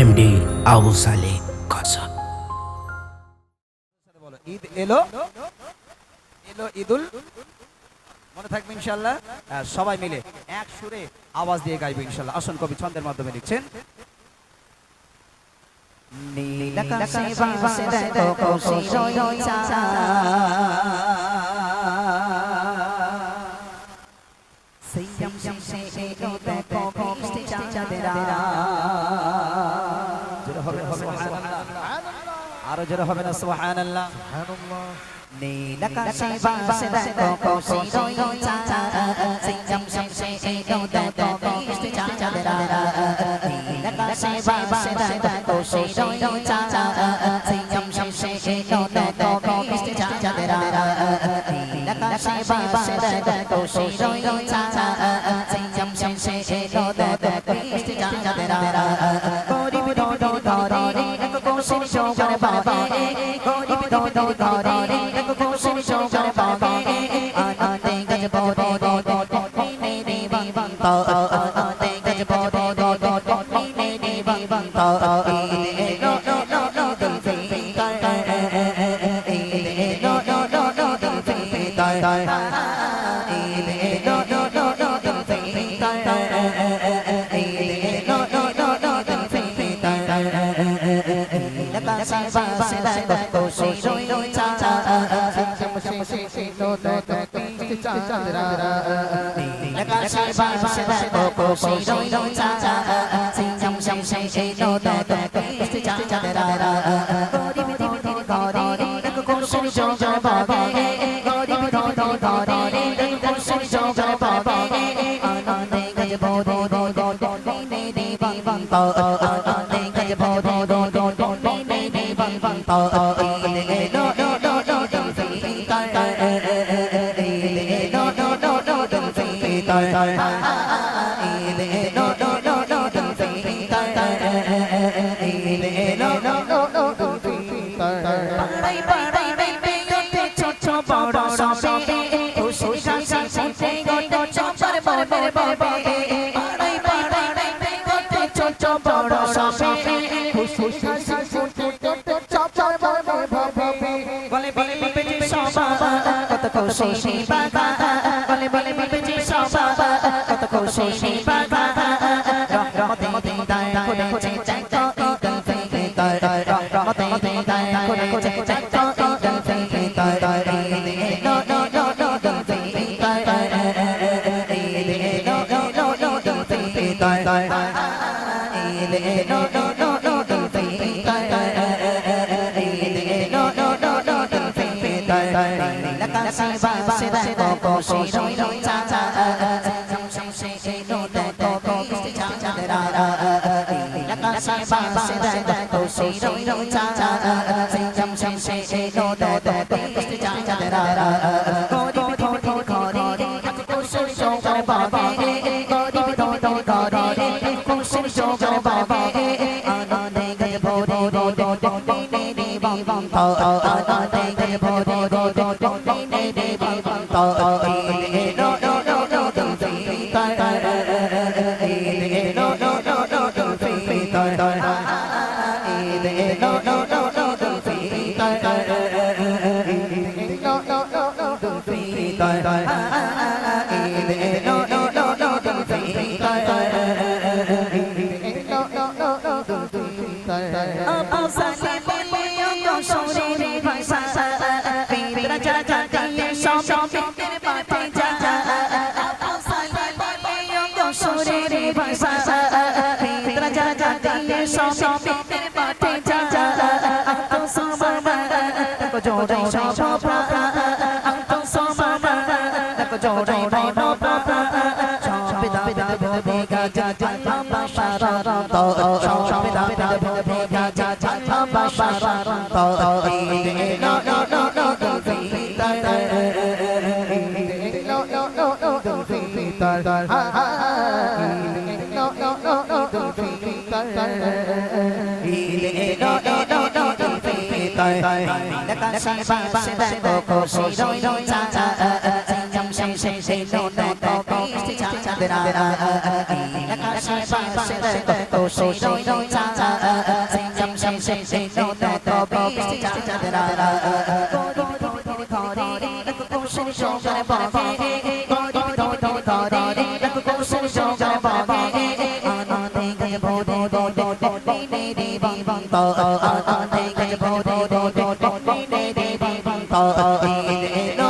MD Abu Saleh কাসম। ঈদ এলো এলো, ঈদুল মনে থাকবে ইনশাআল্লাহ। সবাই মিলে এক সুরে আওয়াজ দিয়ে গাইবে ইনশাআল্লাহ। আসুন কবি ছন্দের মাধ্যমে লিখছেন। নীল আকাশে ভাসে দেখো কৌশি রই চাঁদ, সিয়াম শেষে এলো দেখো মিষ্টি চাঁদের রাত। জোরে হবে সুবহানাল্লাহ, আরো জোরে হবে না সুবহানাল্লাহ। নীল আকাশে ভাসে দেখো কৌশি রই চাঁদ, সিয়াম শেষে এলো দেখো মিষ্টি চাঁদের রাত। নীল আকাশে ভাসে দেখো কৌশি রই চাঁদ, সিয়াম শেষে এলো দেখো মিষ্টি চাঁদের রাত। নীল আকাশে ভাসে দেখো কৌশি রই চাঁদ, সিয়াম শেষে এলো দেখো মিষ্টি চাঁদের রাত। গরিব ধরে ধরে দেখো কৌশি শোভন পাবে, গরিব ধরে ধরে দেখো কৌশি শোভন পাবে। আনন্দে গজ বড় মেরে বন্ত, আনন্দে গজ বড় মেরে বন্ত। ঈদ এলো ঈদুল ফিতর, ঈদ এলো ঈদুল ফিতর, ঈদ এলো ঈদুল ফিতর, ঈদ এলো ঈদুল ফিতর। আকাশে ভাসে দেখো কৌশি রই চাঁদ, সিয়াম শেষে এলো দেখো মিষ্টি চাঁদের রাত। আকাশে ভাসে দেখো কৌশি রই চাঁদ, সিয়াম শেষে এলো দেখো মিষ্টি চাঁদের রাত। গরিব ধরে ধরে দেখো কৌশি শোভন পাবে, গরিব ধরে ধরে দেখো কৌশি শোভন পাবে। আনন্দে গজ বড় মেরে বন্ত, আনন্দে গজ বড় মেরে বন্ত। ঈদ এলো ঈদুল ফিতর, ঈদ এলো ঈদুল ফিতর, ঈদ এলো ঈদুল ফিতর, ঈদ এলো ঈদুল ফিতর। পাড়ায় পাড়ায় বেঁপে ওঠে ছোট বড় সবে, খুশির হাসি ফুটে ওঠে চম্পার ববে ববে। পাড়ায় পাড়ায় বেঁপে ওঠে ছোট বড় সবে, খুশির হাসি ফুটে ওঠে চম্পার ববে ববে। বলে বলে বিপেজি সবা কত খুশি বাবা, বলে বলে বিপেজি সবা কত খুশি বাবা। রহমতে দিদার খুলেছে চাইতো ঈদুল ফিতর, রহমতে দিদার খুলেছে চাইতো ঈদুল ফিতর। ঈদ এলো ঈদুল ফিতর, ঈদ এলো ঈদুল ফিতর, ঈদ এলো ঈদুল ফিতর, ঈদ এলো ঈদুল ফিতর। নীল আকাশে ভাসে দেখো কৌশি রই চাঁদ, সিয়াম শেষে এলো দেখো মিষ্টি চাঁদের রাত। নীল আকাশে ভাসে দেখো কৌশি রই চাঁদ, সিয়াম শেষে এলো দেখো মিষ্টি চাঁদের রাত। গরিব ধরে ধরে দেখো কৌশি শোভন পাবে, গরিব ধরে ধরে দেখো কৌশি শোভন পাবে। আনন্দে গজ বড় মেরে বন্ত, আনন্দে গজ বড় মেরে বন্ত। ঈদ এলো ঈদুল ফিতর, ঈদ এলো ঈদুল ফিতর, ঈদ এলো ঈদুল ফিতর, ঈদ এলো ঈদুল ফিতর, ঈদ এলো ঈদুল ফিতর। আবু সালেহ বলে কৌশলে ভাষা, পিতরা চাচা দিয়ে সব পিতের পাঠে যা। আবু সালেহ বলে কৌশলে ভাষা, পিতরা চাচা দিয়ে সব পিতের পাঠে যা। আতো সোমামা দেখো জোড়ে সব প্রা, আতো সোমামা দেখো জোড়ে সব প্রা। সব দাদা ভবে গাজা জাতা বাশারত, সব দাদা ভবে গাজা জাতা বাশারত। ঈদ এলো ঈদুল ফিতর, ঈদ এলো ঈদুল ফিতর, ঈদ এলো ঈদুল ফিতর, ঈদ এলো ঈদুল ফিতর। নীল আকাশে ভাসে দেখো কৌশি রই চাঁদ, সিয়াম শেষে এলো দেখো বৃষ্টি চাঁদরা নীল আকাশে বাসে দেখো শিরোই চাঁদ সিঞ্জম শেষে এলো দেখো বৃষ্টি চাঁদরা ঘরে দেখো কুশল শোভন বাবা ঘরে দেখো কুশল শোভন বাবা আনন্দে গজ ভোরে নে রে বাবা আনন্দে গজ ভোরে নে রে বাবা এলো